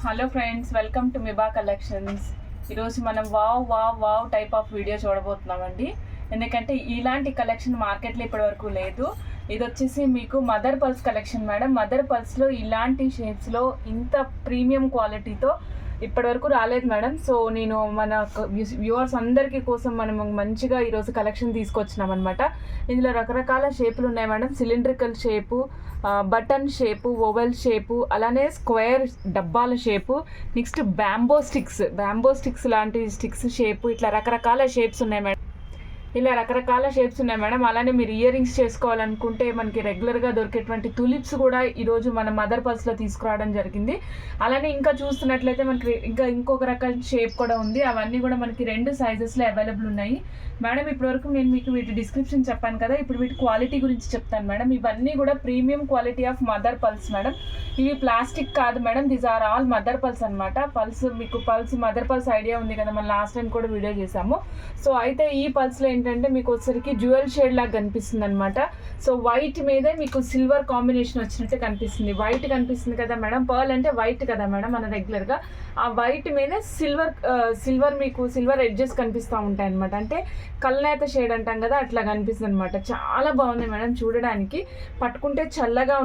Hello friends, welcome to Miba collections. ఈరోజు మనం wow type of video చూడబోతున్నామండి. ఎందుకంటే ఇలాంటి కలెక్షన్ మార్కెట్లో ఇప్పటివరకు లేదు. ఇది వచ్చేసి మీకు మదర్ పర్ల్స్ కలెక్షన్ మేడం. మదర్ పర్ల్స్లో ఇలాంటి షేప్స్లో ఇంత ప్రీమియం క్వాలిటీతో ఇప్పటివరకు రాలేదు మేడం. సో నేను మన వ్యూవర్స్ అందరికీ కోసం మనం మంచిగా ఈరోజు కలెక్షన్ తీసుకొచ్చినాం అనమాట. ఇందులో రకరకాల షేపులు ఉన్నాయి madam. Cylindrical shape, button shape, oval shape, అలానే స్క్వేర్ డబ్బాల షేపు, నెక్స్ట్ బ్యాంబో స్టిక్స్ లాంటి స్టిక్స్ షేపు, ఇట్లా రకరకాల షేప్స్ ఉన్నాయి మేడం. ఇలా రకరకాల షేప్స్ ఉన్నాయి మేడం. అలానే మీరు ఇయర్ రింగ్స్ చేసుకోవాలనుకుంటే మనకి రెగ్యులర్గా దొరికేటువంటి తులిప్స్ కూడా ఈరోజు మన మదర్ పర్ల్స్లో తీసుకురావడం జరిగింది. అలానే ఇంకా చూస్తున్నట్లయితే మనకి ఇంకొక రకం షేప్ కూడా ఉంది. అవన్నీ కూడా మనకి 2 సైజెస్లో అవైలబుల్ ఉన్నాయి మేడం. ఇప్పటివరకు నేను మీకు వీటి డిస్క్రిప్షన్ చెప్పాను కదా, ఇప్పుడు వీటి క్వాలిటీ గురించి చెప్తాను మేడం. ఇవన్నీ కూడా premium quality of mother pearls madam. ఇవి ప్లాస్టిక్ కాదు madam, these are all mother pearls అనమాట. మీకు మదర్ పర్ల్స్ ఐడియా ఉంది కదా, మనం లాస్ట్ టైం కూడా వీడియో చేసాము. సో అయితే ఈ పర్ల్స్లో ఏంటంటే మీకు వచ్చరికి జ్యువెల్ షేడ్ లాగా కనిపిస్తుంది అనమాట. సో వైట్ మీదే మీకు సిల్వర్ కాంబినేషన్ వచ్చినట్టు కనిపిస్తుంది. వైట్ కనిపిస్తుంది కదా మేడం, పర్ల్ అంటే వైట్ కదా మేడం మన రెగ్యులర్గా. ఆ వైట్ మీదే సిల్వర్ ఎడ్జెస్ కనిపిస్తూ ఉంటాయి అనమాట. అంటే కల్నేత షేడ్ అంటాం కదా, అట్లా కనిపిస్తుంది అనమాట. చాలా బాగుంది మేడం చూడడానికి. పట్టుకుంటే చల్లగా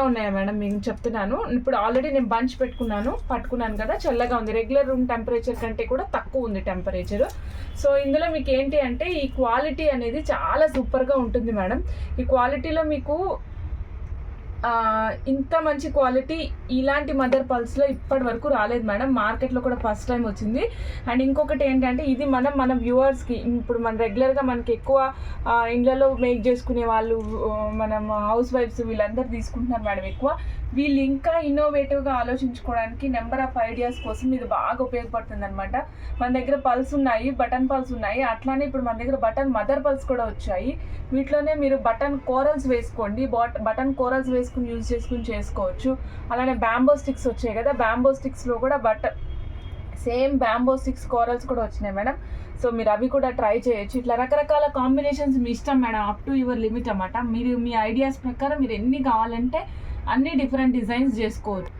ఉన్నాయి మేడం. నేను చెప్తున్నాను, ఇప్పుడు ఆల్రెడీ నేను బంచ్ పట్టుకున్నాను కదా, చల్లగా ఉంది. రెగ్యులర్ రూమ్ టెంపరేచర్ కంటే కూడా తక్కువ ఉంది టెంపరేచర్. సో ఇందులో మీకు ఏంటి అంటే ఈ క్వాలిటీ అనేది చాలా సూపర్గా ఉంటుంది మేడం. ఈ క్వాలిటీలో మీకు ఇంత మంచి క్వాలిటీ ఇలాంటి మదర్ పర్ల్స్లో ఇప్పటి వరకు రాలేదు మేడం. మార్కెట్లో కూడా ఫస్ట్ టైం వచ్చింది. అండ్ ఇంకొకటి ఏంటంటే ఇది మన వ్యూవర్స్కి, ఇప్పుడు మన రెగ్యులర్గా మనకి ఎక్కువ ఇండ్లలో మేక్ చేసుకునే వాళ్ళు, మనం హౌస్ వైఫ్స్ వీళ్ళందరూ తీసుకుంటున్నారు మేడం ఎక్కువ. వీళ్ళు ఇంకా ఇన్నోవేటివ్గా ఆలోచించుకోవడానికి నెంబర్ ఆఫ్ ఐడియాస్ కోసం ఇది బాగా ఉపయోగపడుతుంది అనమాట. మన దగ్గర పల్స్ ఉన్నాయి, బటన్ పల్స్ ఉన్నాయి. అట్లానే ఇప్పుడు మన దగ్గర బటన్ మదర్ పల్స్ కూడా వచ్చాయి. వీటిలోనే మీరు బటన్ కోరల్స్ వేసుకోండి, బటన్ కోరల్స్ వేసుకుని యూజ్ చేసుకోవచ్చు. అలానే బ్యాంబో స్టిక్స్ వచ్చాయి కదా, బ్యాంబో స్టిక్స్లో కూడా సేమ్ బ్యాంబో స్టిక్స్ కోరల్స్ కూడా వచ్చినాయి మేడం. సో మీరు అవి కూడా ట్రై చేయొచ్చు. ఇట్లా రకరకాల కాంబినేషన్స్ మీ ఇష్టం madam, up to your limit అన్నమాట. మీరు మీ ఐడియాస్ ప్రకారం మీరు ఎన్ని కావాలంటే అన్ని డిఫరెంట్ డిజైన్స్ చేసుకోవచ్చు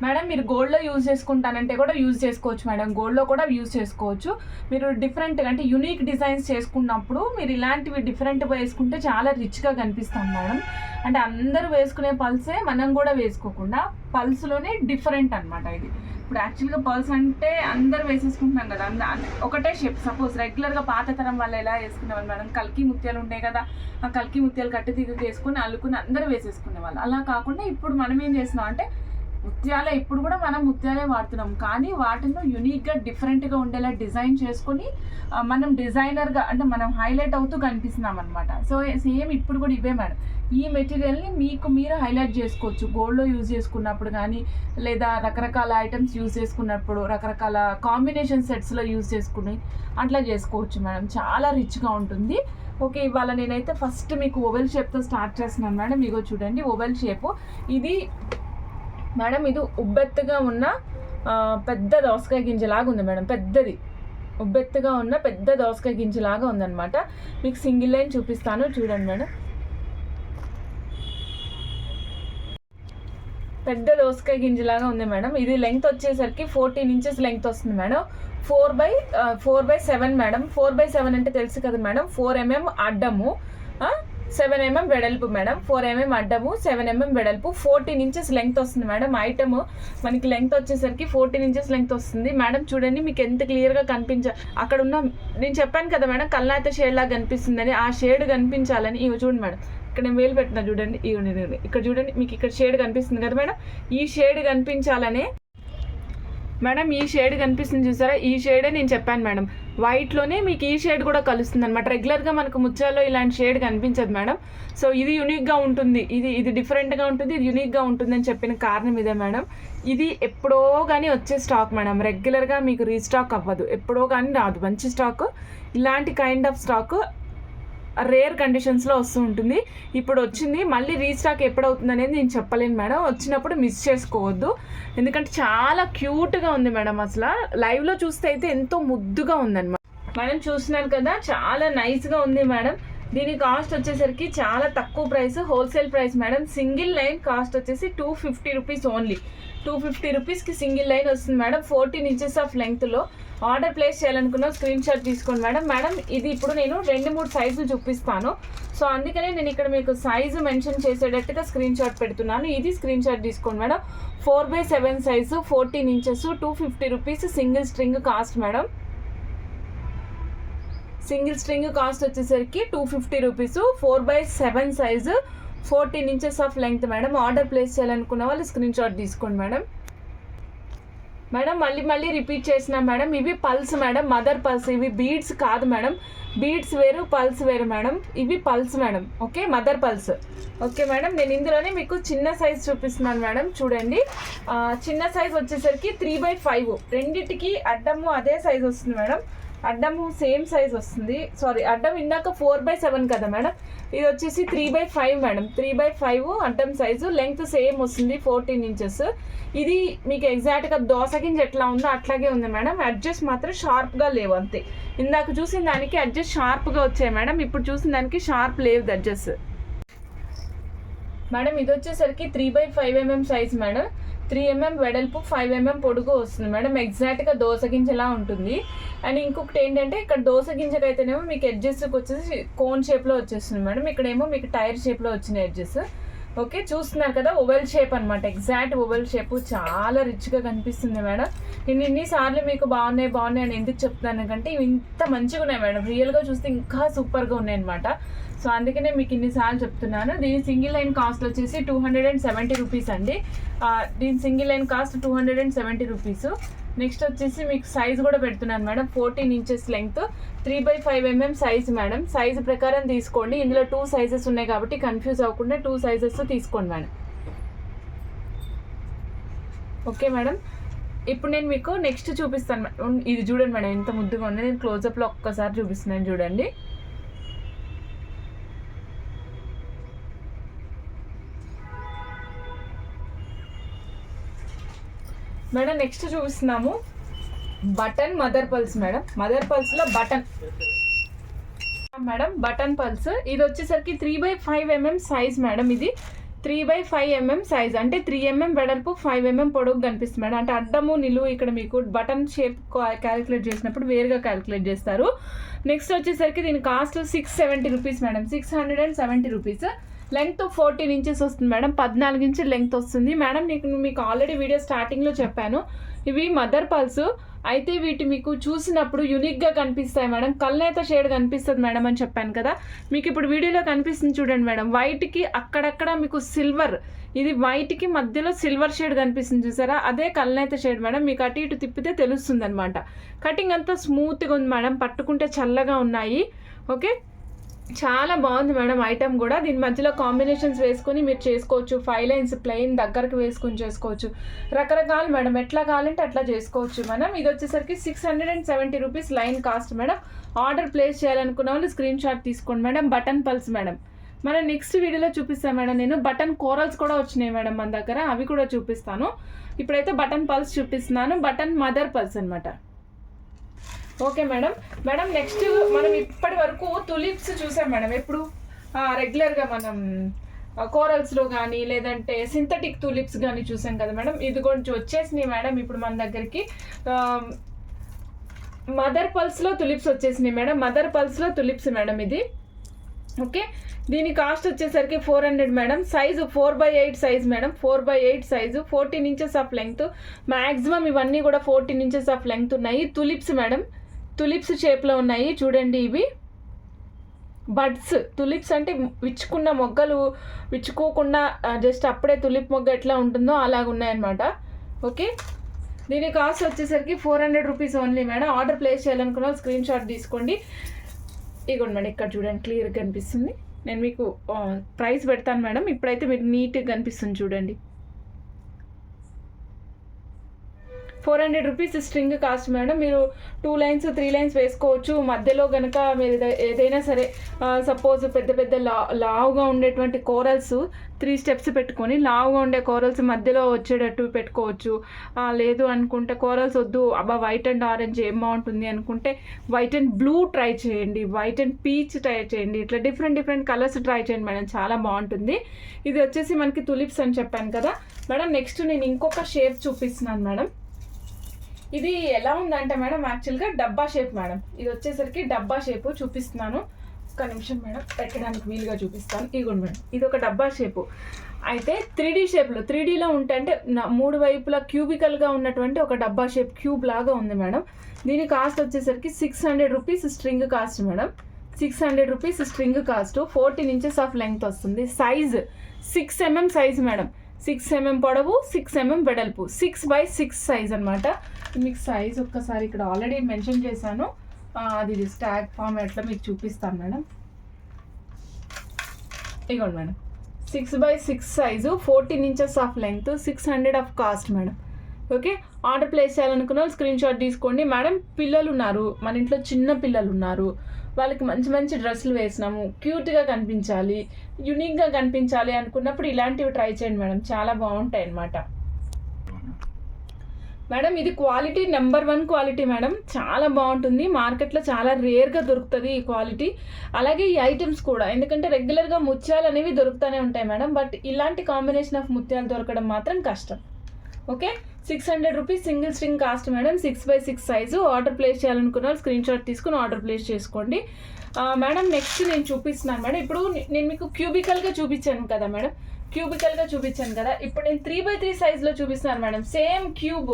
మేడం. మీరు గోల్డ్లో యూజ్ చేసుకుంటానంటే కూడా యూజ్ చేసుకోవచ్చు మేడం, గోల్డ్లో కూడా యూజ్ చేసుకోవచ్చు. మీరు డిఫరెంట్గా అంటే యూనిక్ డిజైన్స్ చేసుకున్నప్పుడు మీరు ఇలాంటివి డిఫరెంట్గా వేసుకుంటే చాలా రిచ్గా కనిపిస్తాం మేడం. అంటే అందరూ వేసుకునే పల్సే మనం కూడా వేసుకోకుండా పల్స్లోనే డిఫరెంట్ అనమాట ఇది. ఇప్పుడు యాక్చువల్గా పర్ల్స్ అంటే అందరు వేసేసుకుంటున్నాం కదా, ఒకటే షేప్. సపోజ్ రెగ్యులర్గా పాత తరం వాళ్ళు ఎలా వేసుకునేవాళ్ళు మేడం, కల్కి ముత్యాలు ఉంటాయి కదా, ఆ కల్కి ముత్యాలు కట్టి తీగకి వేసుకుని అల్లుకుని అందరూ వేసేసుకునేవాళ్ళు. అలా కాకుండా ఇప్పుడు మనం ఏం చేస్తున్నాం అంటే ముత్యాలే, ఇప్పుడు కూడా మనం ముత్యాలే వాడుతున్నాం, కానీ వాటిలో యూనిక్గా డిఫరెంట్గా ఉండేలా డిజైన్ చేసుకొని మనం డిజైనర్గా అంటే మనం హైలైట్ అవుతూ కనిపిస్తున్నాం అనమాట. సో సేమ్ ఇప్పుడు కూడా ఇవే మేడం. ఈ మెటీరియల్ని మీరు హైలైట్ చేసుకోవచ్చు గోల్డ్లో యూజ్ చేసుకున్నప్పుడు కానీ, లేదా రకరకాల ఐటమ్స్ యూజ్ చేసుకున్నప్పుడు, రకరకాల కాంబినేషన్ సెట్స్లో యూజ్ చేసుకుని అట్లా చేసుకోవచ్చు మేడం. చాలా రిచ్గా ఉంటుంది. ఓకే, ఇవాళ నేనైతే ఫస్ట్ మీకు ఓవెల్ షేప్తో స్టార్ట్ చేస్తున్నాను మేడం. ఇగో చూడండి ఓవెల్ షేపు ఇది మేడం. ఇది ఉబ్బెత్తుగా ఉన్న పెద్ద దోసకాయ గింజలాగా ఉంది మేడం. ఉబ్బెత్తుగా ఉన్న పెద్ద దోసకాయ గింజలాగా ఉందన్నమాట. మీకు సింగిల్ లైన్ చూపిస్తాను చూడండి మేడం. పెద్ద దోసకాయ గింజలాగా ఉంది మేడం. ఇది లెంగ్త్ వచ్చేసరికి 14 ఇంచెస్ లెంగ్త్ వస్తుంది మేడం. 4x7 madam. 4x7 అంటే తెలుసు కదా మేడం, 4 mm అడ్డము, 7 mm వెడల్పు మేడం. 4 mm అడ్డము, 7 mm వెడల్పు, 14 ఇంచెస్ లెంగ్త్ వస్తుంది మేడం. ఐటమ్ మనకి లెంగ్త్ వచ్చేసరికి 14 ఇంచెస్ లెంగ్త్ వస్తుంది మేడం. చూడండి మీకు ఎంత క్లియర్గా అక్కడ ఉన్న నేను చెప్పాను కదా మేడం, కల్నాత షేడ్ లాగా కనిపిస్తుందని, ఆ షేడ్ కనిపించాలని. ఇవి చూడండి మేడం, ఇక్కడ నేను వేలు పెట్టినా చూడండి, ఇక్కడ చూడండి మీకు ఇక్కడ షేడ్ కనిపిస్తుంది కదా మేడం. ఈ షేడ్ కనిపించాలనే మేడం, ఈ షేడ్ కనిపిస్తుంది చూసారా, ఈ షేడే నేను చెప్పాను మేడం. వైట్లోనే మీకు ఈ షేడ్ కూడా కలుస్తుంది అనమాట. రెగ్యులర్గా మనకు ముత్యాల్లో ఇలాంటి షేడ్ కనిపించదు మేడం. సో ఇది యూనిక్గా ఉంటుంది, ఇది డిఫరెంట్గా ఉంటుంది, ఇది యూనిక్గా ఉంటుంది అని చెప్పిన కారణం ఇదే మేడం. ఇది ఎప్పుడో కానీ వచ్చే స్టాక్ మేడం, రెగ్యులర్గా మీకు రీస్టాక్ అవ్వదు, ఎప్పుడో కానీ రాదు. మంచి స్టాక్, ఇలాంటి కైండ్ ఆఫ్ స్టాక్ రేర్ కండిషన్స్లో వస్తూ ఉంటుంది. ఇప్పుడు వచ్చింది, మళ్ళీ రీస్టాక్ ఎప్పుడవుతుంది అనేది నేను చెప్పలేను మేడం. వచ్చినప్పుడు మిస్ చేసుకోవద్దు, ఎందుకంటే చాలా క్యూట్గా ఉంది మేడం. అసలు లైవ్లో చూస్తే అయితే ఎంతో ముద్దుగా ఉందన్నమాట మేడం. చూస్తున్నారు కదా, చాలా నైస్గా ఉంది మేడం. దీని కాస్ట్ వచ్చేసరికి చాలా తక్కువ price, wholesale price madam. Single line cost వచ్చేసి 250 రూపీస్ ఓన్లీ. 250 రూపీస్కి సింగిల్ లైన్ వస్తుంది మేడం. 14 ఇంచెస్ ఆఫ్ లెంగ్త్లో. ఆర్డర్ ప్లేస్ చేయాలనుకున్న స్క్రీన్ షాట్ తీసుకోండి మేడం. మేడం ఇది ఇప్పుడు నేను 2-3 సైజులు చూపిస్తాను, సో అందుకనే నేను ఇక్కడ మీకు సైజు మెన్షన్ చేసేటట్టుగా స్క్రీన్ షాట్ పెడుతున్నాను. ఇది స్క్రీన్ షాట్ తీసుకోండి madam. 4/7 size, 14 inches, 250 rupees single string cost madam. Single string cost వచ్చేసరికి 250 rupees. 4/7 size, 14 inches of length madam. Order place చేయాలనుకున్న వాళ్ళు స్క్రీన్ షాట్ తీసుకోండి మేడం. మేడం మళ్ళీ రిపీట్ చేసిన మేడం, ఇవి పల్స్ మేడం, మదర్ పల్స్. ఇవి beads కాదు మేడం, బీడ్స్ వేరు, పల్స్ వేరు మేడం. ఇవి pulse madam, okay, mother pulse. Okay madam, నేను ఇందులోనే మీకు చిన్న సైజ్ చూపిస్తున్నాను మేడం. చూడండి, చిన్న సైజ్ వచ్చేసరికి 3/5. రెండింటికి అడ్డము అదే సైజ్ వస్తుంది మేడం. అడ్డము సేమ్ సైజ్ వస్తుంది. సారీ, అడ్డం ఇందాక 4/7 కదా మేడం, ఇది వచ్చేసి 3/5 మేడం. 3/5 అడ్డం సైజు, లెంగ్త్ సేమ్ వస్తుంది 14 ఇంచెస్. ఇది మీకు ఎగ్జాక్ట్గా దోస గింజ ఎట్లా ఉందో అట్లాగే ఉంది మేడం. అడ్జస్ట్ మాత్రం షార్ప్గా లేవు అంతే. ఇందాక చూసిన దానికి అడ్జస్ట్ షార్ప్గా వచ్చాయి మేడం, ఇప్పుడు చూసిన దానికి షార్ప్ లేవు అడ్జస్ట్ మేడం. ఇది వచ్చేసరికి 3/5 mm సైజ్ మేడం. 3 mm వెడల్పు, 5 mm పొడుగు వస్తుంది మేడం. ఎగ్జాక్ట్గా దోస గింజలా ఉంటుంది. అండ్ ఇంకొకటి ఏంటంటే, ఇక్కడ దోస గింజకి అయితేనేమో మీకు ఎడ్జెస్కి వచ్చేసి కోన్ షేప్లో వచ్చేస్తుంది మేడం. ఇక్కడేమో మీకు టైర్ షేప్లో వచ్చిన ఎడ్జెస్. ఓకే, చూస్తున్నారు కదా, ఓవెల్ షేప్ అనమాట. ఎగ్జాక్ట్ ఓవెల్ షేప్, చాలా రిచ్గా కనిపిస్తుంది మేడం. నేను ఇన్నిసార్లు మీకు బాగున్నాయి అని ఎందుకు చెప్తున్నాను అంటే, ఇవి ఇంత మంచిగా ఉన్నాయి మేడం. రియల్గా చూస్తే ఇంకా సూపర్గా ఉన్నాయి అనమాట. సో అందుకనే మీకు ఇన్నిసార్లు చెప్తున్నాను. దీని సింగిల్ లైన్ కాస్ట్ వచ్చేసి 270 రూపీస్ అండి. దీని single line cost 270 rupees. Next వచ్చేసి మీకు సైజ్ కూడా పెడుతున్నాను madam. 14 inches length, 3/5 mm size madam. Size ప్రకారం తీసుకోండి. ఇందులో 2 సైజెస్ ఉన్నాయి కాబట్టి కన్ఫ్యూజ్ అవ్వకుండా 2 సైజెస్ తీసుకోండి మేడం. ఓకే మేడం, ఇప్పుడు నేను మీకు నెక్స్ట్ చూపిస్తాను మేడం. ఇది చూడండి మేడం, ఎంత ముద్దుగా ఉంది. నేను క్లోజప్లో ఒక్కసారి చూపిస్తున్నాను చూడండి. మేడం నెక్స్ట్ చూపిస్తున్నాము button mother pearls madam. Mother పల్స్లో బటన్ మేడం, బటన్ పల్స్. ఇది వచ్చేసరికి 3/5 mm సైజ్ మేడం. ఇది 3/5 mm సైజ్ అంటే 3 mm వెడల్పు, 5 mm పొడవు కనిపిస్తుంది మేడం. అంటే అడ్డము నిలువు ఇక్కడ మీకు బటన్ షేప్ క్యాలిక్యులేట్ చేసినప్పుడు వేరుగా క్యాలిక్యులేట్ చేస్తారు. నెక్స్ట్ వచ్చేసరికి దీని cost 670 rupees madam. 670 rupees. Length 14 inches వస్తుంది మేడం. 14 ఇంచుల లెంగ్త్ వస్తుంది మేడం. మీకు ఆల్రెడీ వీడియో స్టార్టింగ్లో చెప్పాను, ఇవి మదర్ పల్స్ అయితే వీటి మీకు చూసినప్పుడు యూనిక్గా కనిపిస్తాయి మేడం. కల్నేత షేడ్ కనిపిస్తుంది మేడం అని చెప్పాను కదా. మీకు ఇప్పుడు వీడియోలో కనిపిస్తుంది చూడండి మేడం. వైట్కి అక్కడక్కడ మీకు సిల్వర్, ఇది వైట్కి మధ్యలో సిల్వర్ షేడ్ కనిపిస్తుంది చూసారా, అదే కల్నేత షేడ్ మేడం. మీకు అటు ఇటు తిప్పితే తెలుస్తుంది అనమాట. కటింగ్ అంతా స్మూత్గా ఉంది మేడం, పట్టుకుంటే చల్లగా ఉన్నాయి. ఓకే, చాలా బాగుంది మేడం ఐటమ్ కూడా. దీని మధ్యలో కాంబినేషన్స్ వేసుకొని మీరు చేసుకోవచ్చు. 5 లైన్స్ ప్లెయిన్ దగ్గరకు వేసుకొని చేసుకోవచ్చు. రకరకాలు మేడం, ఎట్లా కావాలంటే అట్లా చేసుకోవచ్చు మనం. ఇది వచ్చేసరికి 670 rupees line cost madam. Order place చేయాలనుకున్న వాళ్ళు స్క్రీన్ షాట్ తీసుకోండి మేడం. Button pulse madam. మనం నెక్స్ట్ వీడియోలో చూపిస్తాను మేడం. నేను బటన్ కోరల్స్ కూడా వచ్చినాయి మేడం మన దగ్గర, అవి కూడా చూపిస్తాను. ఇప్పుడైతే బటన్ పల్స్ చూపిస్తున్నాను. బటన్ మదర్ పల్స్ అనమాట. Okay madam. మేడం నెక్స్ట్ మనం ఇప్పటి వరకు తులిప్స్ చూసాం మేడం. ఎప్పుడు రెగ్యులర్గా మనం కోరల్స్లో కానీ లేదంటే సింథటిక్ తులిప్స్ కానీ చూసాం కదా మేడం. ఇది కొంచెం వచ్చేసినాయి మేడం ఇప్పుడు మన దగ్గరికి. మదర్ పల్స్లో తులిప్స్ వచ్చేసినాయి మేడం. మదర్ పల్స్లో తులిప్స్ మేడం ఇది. ఓకే, దీని కాస్ట్ వచ్చేసరికి 400 madam. Size 4/8 size madam. 4/8 size, 14 inches of length. Maximum ఇవన్నీ కూడా 14 ఇంచెస్ ఆఫ్ లెంగ్త్ ఉన్నాయి. తులిప్స్ మేడం, తులిప్స్ షేప్లో ఉన్నాయి చూడండి. ఇవి బడ్స్. తులిప్స్ అంటే విచ్చుకున్న మొగ్గలు, విచ్చుకోకుండా జస్ట్ అప్పుడే తులిప్ మొగ్గ ఎట్లా ఉంటుందో అలాగ ఉన్నాయన్నమాట. ఓకే, దీని కాస్ట్ వచ్చేసరికి 400 rupees only madam. Order place చేయాలనుకున్న స్క్రీన్ షాట్ తీసుకోండి. ఇగోండి మేడం, ఇక్కడ చూడండి క్లియర్గా కనిపిస్తుంది. నేను మీకు ప్రైస్ పెడతాను మేడం. ఇప్పుడైతే మీరు నీట్గా కనిపిస్తుంది చూడండి. 400 రూపీస్ స్ట్రింగ్ కాస్ట్ మేడం. మీరు 2 లైన్స్ 3 లైన్స్ వేసుకోవచ్చు. మధ్యలో కనుక మీరు ఏదైనా సరే సపోజ్ పెద్ద పెద్ద లావుగా ఉండేటువంటి కోరల్స్ 3 స్టెప్స్ పెట్టుకొని లావుగా ఉండే కోరల్స్ మధ్యలో వచ్చేటట్టు పెట్టుకోవచ్చు. లేదు అనుకుంటే కోరల్స్ వద్దు, అబ్బా వైట్ అండ్ ఆరెంజ్ ఏం బాగుంటుంది అనుకుంటే వైట్ అండ్ బ్లూ ట్రై చేయండి, వైట్ అండ్ పీచ్ ట్రై చేయండి. ఇట్లా డిఫరెంట్ కలర్స్ ట్రై చేయండి మేడం, చాలా బాగుంటుంది. ఇది వచ్చేసి మనకి తులిప్స్ అని చెప్పాను కదా మేడం. నెక్స్ట్ నేను ఇంకొక షేప్ చూపిస్తున్నాను మేడం. ఇది ఎలా ఉందంటే మేడం యాక్చువల్గా డబ్బా షేప్ మేడం. ఇది వచ్చేసరికి డబ్బా షేపు చూపిస్తున్నాను. ఒక్క నిమిషం మేడం, పెట్టడానికి వీలుగా చూపిస్తాను. ఇదిగోండి మేడం, ఇది ఒక డబ్బా షేపు. అయితే 3D షేప్లో 3Dలో ఉంటే అంటే 3 వైపులా క్యూబికల్గా ఉన్నటువంటి ఒక డబ్బా షేప్ క్యూబ్ లాగా ఉంది మేడం. దీని కాస్ట్ వచ్చేసరికి 600 rupees string cost madam. 600 rupees string cost. 14 inches of length వస్తుంది. Size 6 mm size madam. 6 mm పొడవు, 6 mm వెడల్పు, 6x6 సైజ్ అనమాట. మీకు సైజ్ ఒక్కసారి ఇక్కడ ఆల్రెడీ మెన్షన్ చేశాను, అది స్టాగ్ ఫార్మాట్లో మీకు చూపిస్తాను మేడం. ఇగోండి madam, 6x6 size, 14 inches of length, 600 of cost madam. Okay, order place చేయాలనుకున్న వాళ్ళు స్క్రీన్ షాట్ తీసుకోండి మేడం. పిల్లలు ఉన్నారు, మన ఇంట్లో చిన్న పిల్లలు ఉన్నారు, వాళ్ళకి మంచి మంచి డ్రెస్సులు వేసినాము, క్యూట్గా కనిపించాలి, యూనిక్గా కనిపించాలి అనుకున్నప్పుడు ఇలాంటివి ట్రై చేయండి మేడం, చాలా బాగుంటాయి అన్నమాట మేడం. ఇది క్వాలిటీ నెంబర్ 1 క్వాలిటీ మేడం, చాలా బాగుంటుంది. మార్కెట్లో చాలా రేర్గా దొరుకుతుంది ఈ క్వాలిటీ. అలాగే ఈ ఐటమ్స్ కూడా, ఎందుకంటే రెగ్యులర్గా ముత్యాలు అనేవి దొరుకుతూనే ఉంటాయి మేడం, బట్ ఇలాంటి కాంబినేషన్ ఆఫ్ ముత్యాలు దొరకడం మాత్రం కష్టం. Okay, 600 rupees single string cost madam. 6x6 size. Order place చేయాలనుకున్న వాళ్ళు స్క్రీన్ షాట్ తీసుకుని ఆర్డర్ ప్లేస్ చేసుకోండి మేడం. నెక్స్ట్ నేను చూపిస్తున్నాను మేడం. ఇప్పుడు నేను మీకు క్యూబికల్గా చూపించాను కదా మేడం, ఇప్పుడు నేను 3x3 సైజులో చూపిస్తున్నాను మేడం. సేమ్ క్యూబ్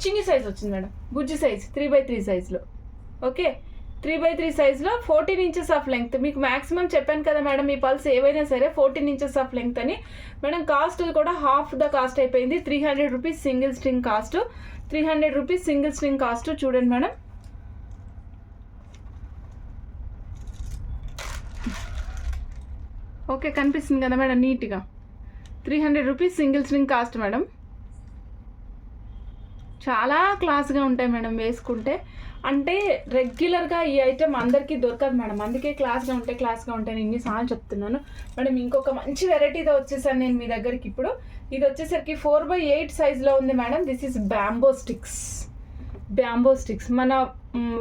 చిన్ని సైజ్ వచ్చింది మేడం, బుజ్జి సైజ్ 3x3 సైజులో. ఓకే, 3x3 సైజులో 14 ఇంచెస్ ఆఫ్ లెంగ్త్. మీకు మ్యాక్సిమం చెప్పాను కదా మేడం, మీ పల్స్ ఏవైనా సరే 14 ఇంచెస్ ఆఫ్ లెంగ్త్ అని మేడం. కాస్ట్ కూడా హాఫ్ ద కాస్ట్ అయిపోయింది. 300 rupees single string cost. 300 rupees single string cost. చూడండి మేడం, ఓకే కనిపిస్తుంది కదా మేడం నీట్గా. 300 rupees single string cost madam. చాలా క్లాస్గా ఉంటాయి మేడం వేసుకుంటే. అంటే రెగ్యులర్గా ఈ ఐటెం అందరికీ దొరకదు మేడం, అందుకే క్లాస్గా ఉంటాయి నేను ఇన్నిసార్లు చెప్తున్నాను మేడం. ఇంకొక మంచి వెరైటీతో వచ్చేసాను నేను మీ దగ్గరికి ఇప్పుడు. ఇది వచ్చేసరికి 4x8 సైజులో ఉంది madam. This is bamboo sticks. మన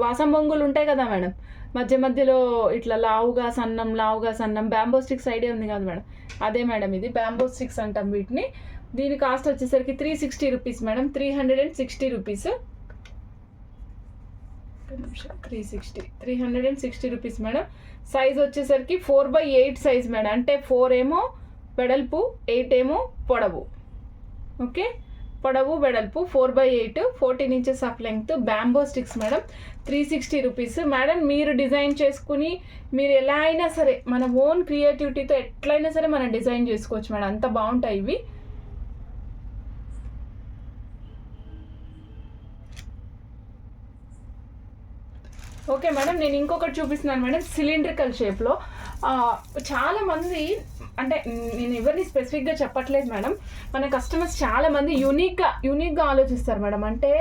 వాసం బొంగులు ఉంటాయి కదా మేడం, మధ్యలో ఇట్లా లావుగా సన్నం బ్యాంబో స్టిక్స్ ఐడియా ఉంది కదా మేడం, అదే మేడం ఇది బ్యాంబో స్టిక్స్ అంటాం వీటిని. దీని కాస్ట్ వచ్చేసరికి 360 rupees madam. 360 rupees. 360 rupees madam. Size వచ్చేసరికి 4x8 సైజ్ మేడం. అంటే 4 ఏమో వెడల్పు, 8 ఏమో పొడవు. ఓకే, పొడవు వెడల్పు 4x8, 14 inches of length, bamboo sticks madam. 360 rupees madam. మీరు డిజైన్ చేసుకుని మీరు ఎలా అయినా సరే మన ఓన్ క్రియేటివిటీతో ఎట్లయినా సరే మనం డిజైన్ చేసుకోవచ్చు మేడం, అంత బాగుంటాయి ఇవి. ఓకే మేడం, నేను ఇంకొకటి చూపిస్తున్నాను మేడం. సిలిండ్రికల్ షేప్లో చాలామంది, అంటే నేను ఎవరిని స్పెసిఫిక్గా చెప్పట్లేదు మేడం, మన కస్టమర్స్ చాలామంది యూనిక్గా ఆలోచిస్తారు మేడం. అంటే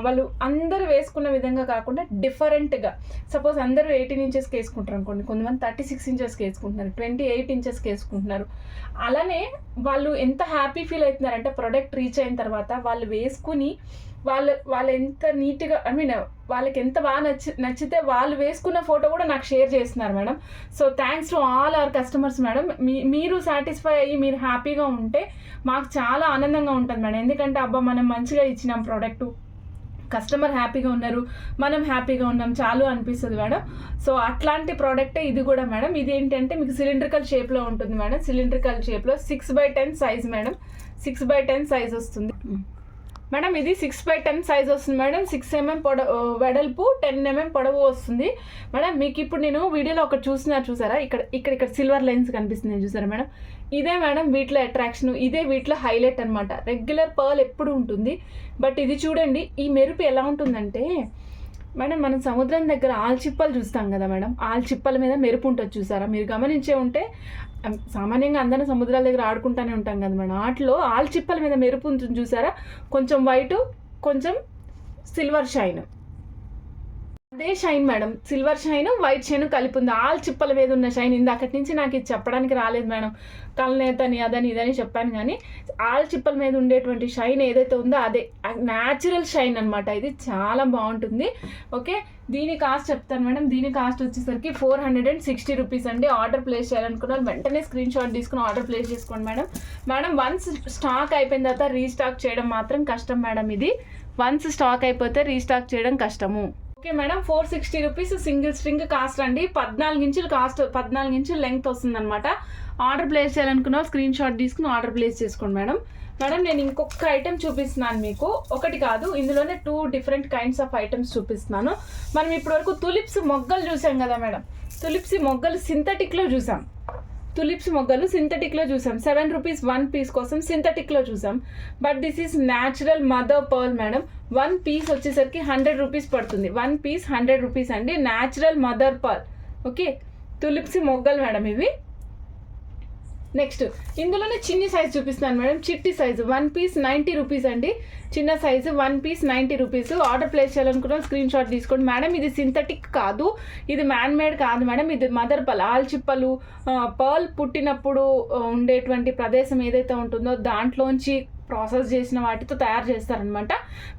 వాళ్ళు అందరూ వేసుకున్న విధంగా కాకుండా డిఫరెంట్గా, సపోజ్ అందరూ 18 ఇంచెస్కి వేసుకుంటారు అనుకోండి, కొంతమంది 36 ఇంచెస్కి వేసుకుంటున్నారు, 28 ఇంచెస్కి వేసుకుంటున్నారు. అలానే వాళ్ళు ఎంత హ్యాపీ ఫీల్ అవుతున్నారంటే ప్రోడక్ట్ రీచ్ అయిన తర్వాత వాళ్ళు వేసుకుని వాళ్ళు ఎంత నీట్గా, ఐ మీన్ వాళ్ళకి ఎంత బాగా నచ్చితే వాళ్ళు వేసుకున్న ఫోటో కూడా నాకు షేర్ చేస్తున్నారు madam. So thanks to all our customers madam. మీరు సాటిస్ఫై అయ్యి మీరు హ్యాపీగా ఉంటే మాకు చాలా ఆనందంగా ఉంటుంది మేడం. ఎందుకంటే అబ్బా మనం మంచిగా ఇచ్చినాం ప్రోడక్టు, కస్టమర్ హ్యాపీగా ఉన్నారు, మనం హ్యాపీగా ఉన్నాం, చాలు అనిపిస్తుంది మేడం. సో అట్లాంటి ప్రోడక్టే ఇది కూడా మేడం. ఇది ఏంటంటే మీకు సిలిండ్రికల్ షేప్లో ఉంటుంది మేడం. సిలిండ్రికల్ షేప్లో 6x10 size madam. 6x10 size వస్తుంది మేడం. ఇది 6x10 సైజ్ వస్తుంది మేడం. 6 mm వెడల్పు, 10 mm పొడవు వస్తుంది మేడం. మీకు ఇప్పుడు నేను వీడియోలో ఒకటి చూసారా, ఇక్కడ సిల్వర్ లైన్స్ కనిపిస్తుంది చూసారా మేడం, ఇదే మేడం వీటిలో అట్రాక్షన్, ఇదే వీటిలో హైలైట్ అనమాట. రెగ్యులర్ పర్ల్ ఎప్పుడు ఉంటుంది, బట్ ఇది చూడండి ఈ మెరుపు ఎలా ఉంటుందంటే మేడం, మనం సముద్రం దగ్గర ఆల్చిప్పలు చూస్తాం కదా మేడం, ఆల్చిప్పల మీద మెరుపు ఉంటుంది చూసారా, మీరు గమనించే ఉంటే సామాన్యంగా అందరం సముద్రాల దగ్గర ఆడుకుంటూనే ఉంటాం కదా మేడం, వాటిలో ఆల్చిప్పల మీద మెరుపు ఉంటుంది చూసారా, కొంచెం వైట్ కొంచెం సిల్వర్ షైన్, అదే shine madam, silver shine white shine కలిపి ఉంది. ఆల్ చిప్పల మీద ఉన్న షైన్. ఇందాకటి నుంచి నాకు ఇది చెప్పడానికి రాలేదు మేడం, కలనేతని అదని ఇదని చెప్పాను, కానీ ఆల్ చిప్పల మీద ఉండేటువంటి షైన్ ఏదైతే ఉందో అదే న్యాచురల్ షైన్ అనమాట. ఇది చాలా బాగుంటుంది. ఓకే, దీని కాస్ట్ చెప్తాను మేడం. దీని కాస్ట్ వచ్చేసరికి 460 రూపీస్ అండి. ఆర్డర్ ప్లేస్ చేయాలనుకున్నారు వెంటనే స్క్రీన్ షాట్ తీసుకుని ఆర్డర్ ప్లేస్ చేసుకోండి మేడం. మేడం వన్స్ స్టాక్ అయిపోయిన తర్వాత రీస్టాక్ చేయడం మాత్రం కష్టం మేడం. ఇది వన్స్ స్టాక్ అయిపోతే రీస్టాక్ చేయడం కష్టము. Okay madam, 460 rupees single string cost అండి. 14 ఇంచులు కాస్ట్, 14 ఇంచులు లెంగ్త్ వస్తుంది అనమాట. ఆర్డర్ ప్లేస్ చేయాలనుకున్నా స్క్రీన్ షాట్ తీసుకుని ఆర్డర్ ప్లేస్ చేసుకోండి మేడం. మేడం నేను ఇంకొక ఐటెం చూపిస్తున్నాను మీకు, ఒకటి కాదు, ఇందులోనే 2 డిఫరెంట్ కైండ్స్ ఆఫ్ ఐటమ్స్ చూపిస్తున్నాను. మనం ఇప్పటివరకు తులిప్స్ మొగ్గలు చూసాం కదా మేడం, తులిప్స్ మొగ్గలు సింథటిక్లో చూసాం. తులిప్స్ మొగ్గలు సింథటిక్లో చూసాం. 7 రూపీస్ 1 పీస్ కోసం సింథటిక్లో చూసాం. But this is natural mother pearl madam. 1 piece వచ్చేసరికి 100 రూపీస్ పడుతుంది. 1 పీస్ 100 రూపీస్ అండి, natural mother pearl. Okay, tulips మొగ్గలు మేడం ఇవి. నెక్స్ట్ ఇందులోనే చిన్ని సైజ్ చూపిస్తున్నాను మేడం, చిట్టి సైజు. 1 పీస్ 90 రూపీస్ అండి, చిన్న size. 1 piece 90 rupees. Order place చేయాలనుకున్నాం స్క్రీన్ షాట్ తీసుకోండి మేడం. ఇది సింథటిక్ కాదు, ఇది మ్యాన్ మేడ్ కాదు మేడం, ఇది మదర్ పర్ల్. ఆల్చిప్పలు పర్ల్ పుట్టినప్పుడు ఉండేటువంటి ప్రదేశం ఏదైతే ఉంటుందో దాంట్లోంచి ప్రాసెస్ చేసిన వాటితో తయారు చేస్తారనమాట.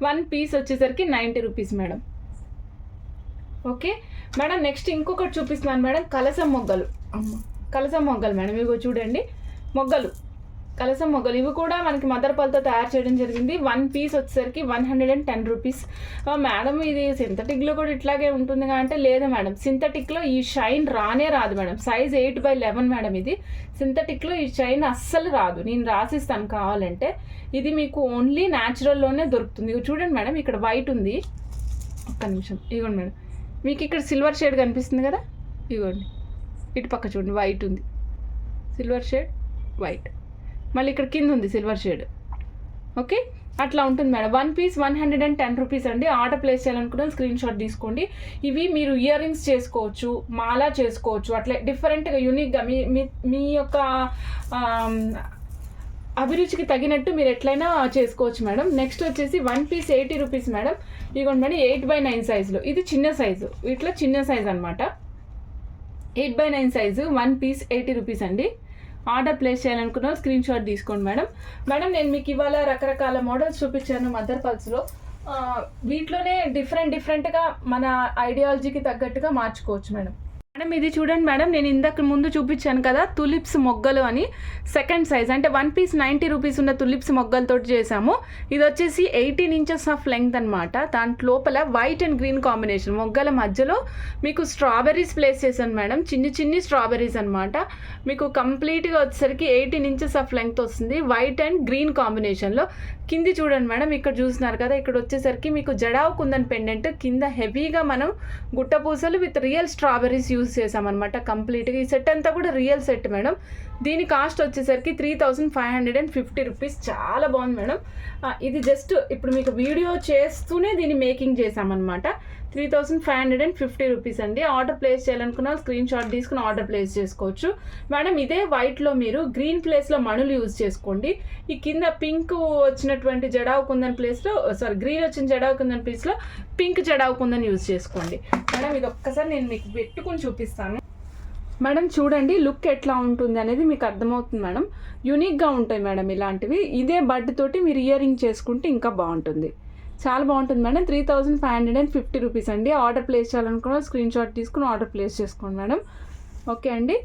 1 పీస్ వచ్చేసరికి 90 rupees madam. Okay madam, next ఇంకొకటి చూపిస్తున్నాను మేడం, కలసం మొగ్గలు. కలసం మొగ్గలు మేడం, ఇవి చూడండి మొగ్గలు, కలసం మొగ్గలు. ఇవి కూడా మనకి మదర్ పర్ల్తో తయారు చేయడం జరిగింది. 1 పీస్ వచ్చేసరికి 110 రూపీస్. మేడం ఇది సింథటిక్లో కూడా ఇట్లాగే ఉంటుంది అంటే లేదు మేడం, సింథటిక్లో ఈ షైన్ రానే రాదు మేడం. Size 8/11 madam. ఇది సింథటిక్లో ఈ షైన్ అస్సలు రాదు. నేను రాసిస్తాను కావాలంటే. ఇది మీకు ఓన్లీ న్యాచురల్లోనే దొరుకుతుంది. ఇవి చూడండి మేడం, ఇక్కడ వైట్ ఉంది, ఒక్క నిమిషం, ఇవ్వండి మేడం. మీకు ఇక్కడ సిల్వర్ షేడ్ కనిపిస్తుంది కదా, ఇవ్వండి, ఇటు పక్క చూడండి వైట్ ఉంది, సిల్వర్ షేడ్ వైట్, మళ్ళీ ఇక్కడ కింద ఉంది సిల్వర్ షేడ్. ఓకే, అట్లా ఉంటుంది మేడం. 1 పీస్ 110 రూపీస్ అండి. ఆర్డర్ ప్లేస్ చేయాలనుకున్నాను స్క్రీన్ షాట్ తీసుకోండి. ఇవి మీరు ఇయర్ రింగ్స్ చేసుకోవచ్చు, మాలా చేసుకోవచ్చు, అట్లా డిఫరెంట్గా యూనిక్గా మీ యొక్క అభిరుచికి తగినట్టు మీరు ఎట్లయినా చేసుకోవచ్చు మేడం. నెక్స్ట్ వచ్చేసి 1 పీస్ 80 రూపీస్ మేడం. ఇదిగోండి మేడం, 8/9 సైజులో. ఇది చిన్న సైజు, వీటిలో చిన్న సైజు అనమాట. 8/9 సైజు, 1 పీస్ 80 రూపీస్ అండి. ఆర్డర్ ప్లేస్ చేయాలనుకున్న స్క్రీన్ షాట్ తీసుకోండి మేడం. మేడం నేను మీకు ఇవాళ రకరకాల మోడల్స్ చూపించాను మదర్ పర్ల్స్లో. వీటిలోనే డిఫరెంట్గా మన ఐడియాలజీకి తగ్గట్టుగా మార్చుకోవచ్చు మేడం. మేడం ఇది చూడండి మేడం, నేను ఇందాక ముందు చూపించాను కదా తులిప్స్ మొగ్గలు అని, సెకండ్ సైజ్ అంటే 1 పీస్ 90 రూపీస్ ఉన్న తులిప్స్ మొగ్గలతో చేసాము. ఇది వచ్చేసి 18 ఇంచెస్ ఆఫ్ లెంగ్త్ అనమాట. దాంట్ లోపల వైట్ అండ్ గ్రీన్ కాంబినేషన్, మొగ్గల మధ్యలో మీకు స్ట్రాబెర్రీస్ ప్లేస్ చేశాను మేడం, చిన్ని స్ట్రాబెర్రీస్ అనమాట. మీకు కంప్లీట్గా వచ్చేసరికి 18 ఇంచెస్ ఆఫ్ లెంగ్త్ వస్తుంది, వైట్ అండ్ గ్రీన్ కాంబినేషన్లో. కింది చూడండి మేడం, ఇక్కడ చూస్తున్నారు కదా, ఇక్కడ వచ్చేసరికి మీకు జడావు కుందన్ పెండెంట్, కింద హెవీగా మనం గుట్టపూసలు విత్ రియల్ స్ట్రాబెర్రీస్ యూజ్ చేసామన్నమాట కంప్లీట్గా. ఈ సెట్ అంతా కూడా రియల్ సెట్ మేడం. దీని కాస్ట్ వచ్చేసరికి 3550 రూపీస్. చాలా బాగుంది మేడం. ఇది జస్ట్ ఇప్పుడు మీకు వీడియో చేస్తూనే దీన్ని మేకింగ్ చేసామన్నమాట. 3550 రూపీస్ అండి. ఆర్డర్ ప్లేస్ చేయాలనుకున్న స్క్రీన్ షాట్ తీసుకుని ఆర్డర్ ప్లేస్ చేసుకోవచ్చు మేడం. ఇదే వైట్లో మీరు గ్రీన్ ప్లేస్లో మణులు యూజ్ చేసుకోండి. ఈ కింద పింక్ వచ్చినటువంటి జడావు కుందన్ ప్లేస్లో, గ్రీన్ వచ్చిన జడావు కుందన్ ప్లేస్లో పింక్ జడావు కుందన్ యూజ్ చేసుకోండి మేడం. ఇది ఒక్కసారి నేను మీకు పెట్టుకుని చూపిస్తాను మేడం. చూడండి లుక్ ఎట్లా ఉంటుంది అనేది మీకు అర్థమవుతుంది మేడం. యూనిక్గా ఉంటాయి మేడం ఇలాంటివి. ఇదే బడ్ తోటి మీరు ఇయర్ రింగ్ చేసుకుంటే ఇంకా బాగుంటుంది, చాలా బాగుంటుంది మేడం. 3550 రూపీస్ అండి. ఆర్డర్ ప్లేస్ చేయాలనుకున్న స్క్రీన్ షాట్ తీసుకుని ఆర్డర్ ప్లేస్ చేసుకోండి మేడం. ఓకే అండి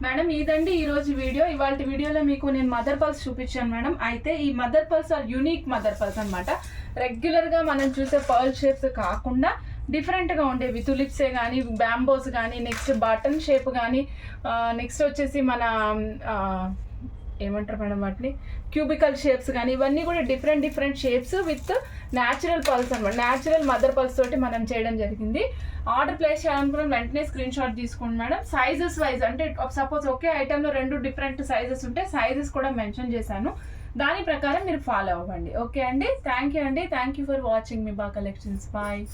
మేడం, ఇదండి ఈరోజు వీడియో. ఇవాళ వీడియోలో మీకు నేను మదర్ పర్ల్స్ చూపించాను మేడం. అయితే ఈ mother pearls are unique mother pearls అనమాట. రెగ్యులర్గా మనం చూసే పర్ల్ షేప్స్ కాకుండా డిఫరెంట్గా ఉండేవి. తులిప్సే కానీ, బ్యాంబోస్ కానీ, నెక్స్ట్ బటన్ షేప్ కానీ, నెక్స్ట్ వచ్చేసి మన ఏమంటారు మేడం వాటిని, క్యూబికల్ షేప్స్ కానీ, ఇవన్నీ కూడా different shapes with natural pearls అనమాట. న్యాచురల్ మదర్ పర్ల్స్ తోటి మనం చేయడం జరిగింది. ఆర్డర్ ప్లేస్ చేయాలనుకున్న వెంటనే స్క్రీన్ షాట్ తీసుకోండి మేడం. సైజెస్ వైజ్ అంటే సపోజ్ ఒకే ఐటెంలో 2 డిఫరెంట్ సైజెస్ ఉంటే సైజెస్ కూడా మెన్షన్ చేశాను, దాని ప్రకారం మీరు ఫాలో అవ్వండి. ఓకే అండి, థ్యాంక్ యూ అండి. Thank you for watching Miba collections. Bye.